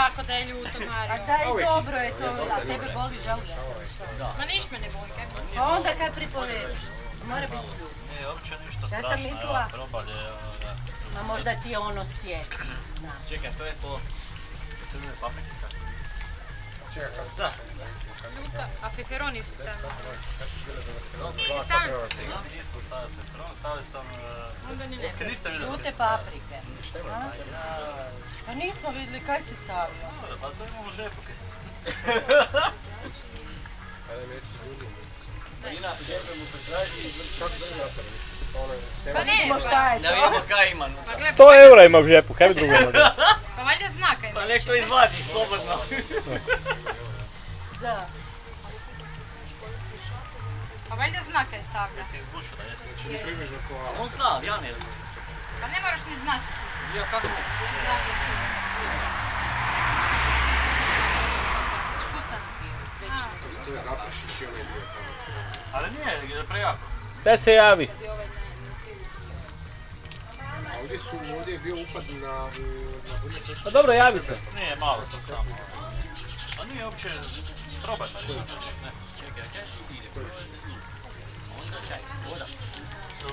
ovako da je ljuto, Mario. A daj, dobro je to, a tebe boli želudac. Ma niš me ne boli, kaj boli. Pa onda kaj pripovediš? Mora biti ljuto. Nije uopće ništa Ja sam strašno, mislila- evo, probalje, Ma možda ti je ono sjek. Čekaj, to je po... To je paprici tako. Čekaj, kad Da. Ljuta, a feferoni si stavio. Nisam stavio pepron, stavio sam... Onda ni ne. Niste vidjeli? Ljute paprike. A? Pa nismo vidjeli kaj si stavio. Pa to imamo žepu. Ina, žepe mu pretraži i kako da je napravio, mislim, Pa ne, Vidimo šta je da to. vidimo kaj ima unutra. pa gle, 100 eura ima u žepu, kaj bi drugo imao? pa valjda zna kaj Pa ima. nek to izvadi, slobodno. Da. Pa valjda zna kaj stavlja. Jesi izbušila, jesi? Znači, približno ko A on zna, ja ne znam. Pa ne moraš ni znati. Ja kako ne? Štucan. to je Zaprešić i onaj bio tamo. Ali nije, prejako. Daj se javi. A ovdje je bio upad na Bunepestu. Pa dobro, javi se. Nije, malo sam samo. A nije uopće... Probaj pa reći. Ne. Čekaj, kaj ide? Onda kaj? Voda.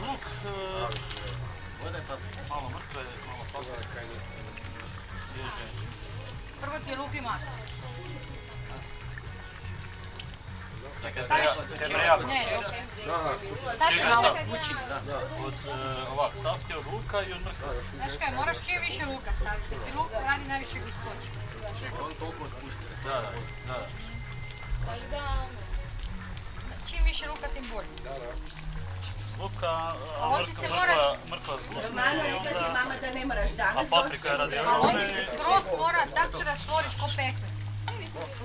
Luk, Voda je pa... malo mrkve, malo paprike, svježe. Prvo ti je luk i maslo. Čekaj, Staviš? Kaj prejako. Ne, okej. Da, kušaj. Sad se Čekaj, malo sad. Vučini, da. Od ovak, saftje od luka i od mrkve. Znaš kaj, moraš čim više luka staviti. Ti luk radi najviše gustoće. Čekaj, on toliko otpusti. Da. Čim više luka, tim bolje. Luka, a ovdje se moraš- mrkva Romano, rekla ti mama da ne moraš danas a doći. paprika je radi A ovdje se skroz mora tako da stvoriš ko pekme.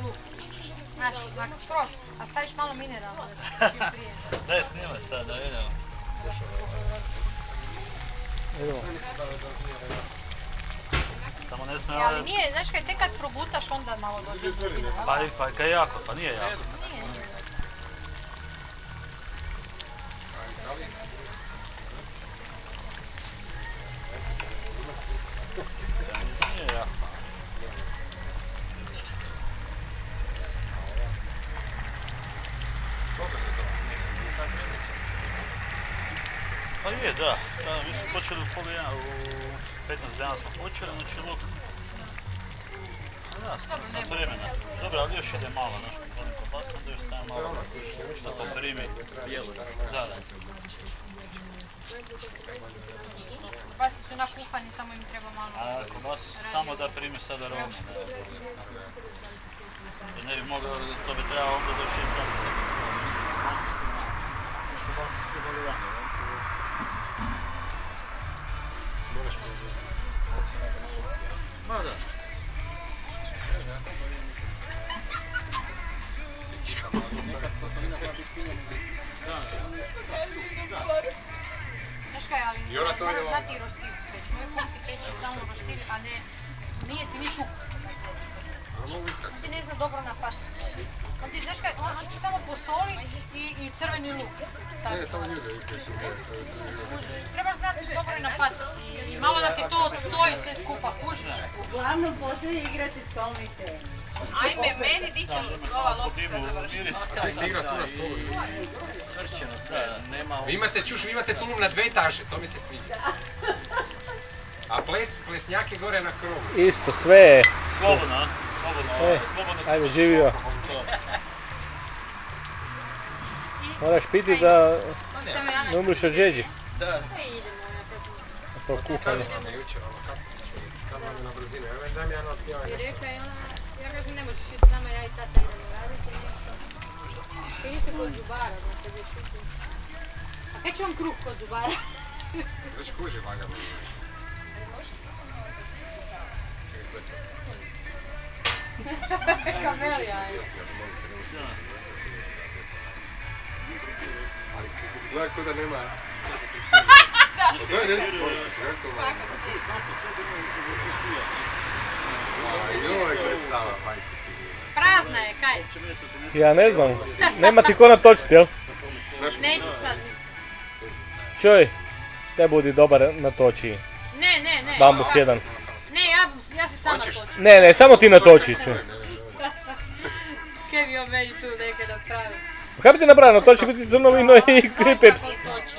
Luk. Znaš, onak skroz. A staviš malo mineralno. Čim prije. Daj snimaj sad da vidimo. Samo ne smije Ali nije, znaš kaj, tek kad probutaš onda malo dođe zubina. Pa kaj je jako, pa nije jako. Nije jako. Pa je, da. Mi smo počeli u pol 1, u 15 dana smo počeli, znači luk. Da, sam vremena. Dobro, ali još ide malo, znaš, kad volim kopasom, da još stavim malo, što to primi. Da. Basi su nakuhani, samo im treba malo. A kobasi su samo da primi sad aromu. Jer ne bi mogao, to bi trebalo onda do 6 sati. Kobasi su dobro rano. Ma da. Znaš kaj, ali I ona to moraš je ovako. znati roštilj sve. Moj kum ti peče stalno roštilj, a ne, nije ti ni šup. On ti ne zna dobro napatiti. On ti, znaš kaj, on ti samo posoli i crveni luk. Ne, samo ljude koji su Trebaš znati dobro i napatiti. I malo da ti to odstoji sve skupa, kužiš. Uglavnom poslije igrati stolni tenis. Ajme, meni diće ova loptica završiti. Ti se igra tu na stolu. Crčeno sve, nema... Vi imate čuš, vi imate tu na 2 etaže, to mi se sviđa. A plesnjak je gore na krovu. Isto, sve je. Slobodno, slobodno. Ajde, živio. Moraš piti da ne umriš od žeđi. Da. A to kuhanje. Mama jučer, ono, kad smo se čuli? Kad vam je na brzinu, evo daj mi jedno otpijavanje. I rekla je ona, ja kažem ne možeš ići s nama, ja i tata idemo raditi. Kaj niste kod zubara, da ste vi šuti. A kaj će vam kruh kod zubara? Već kuži lagano. Kamelija je. Ali gleda ko da nema... Daj reci, kako malo. Joj, gdje stava, majke ti. Prazna je, kaj? Ja ne znam. Nema ti ko natočiti, jel? Neću sad. Čuj, te budi dobar natoči. Ne. Bambus jedan. Ne, ja se sama Hoćeš? točiti. Ne, samo ti natočiš. Kaj bi on meni tu nekaj napravio? Kaj bi ti napravio? To će biti crno vino i kripers. Točno.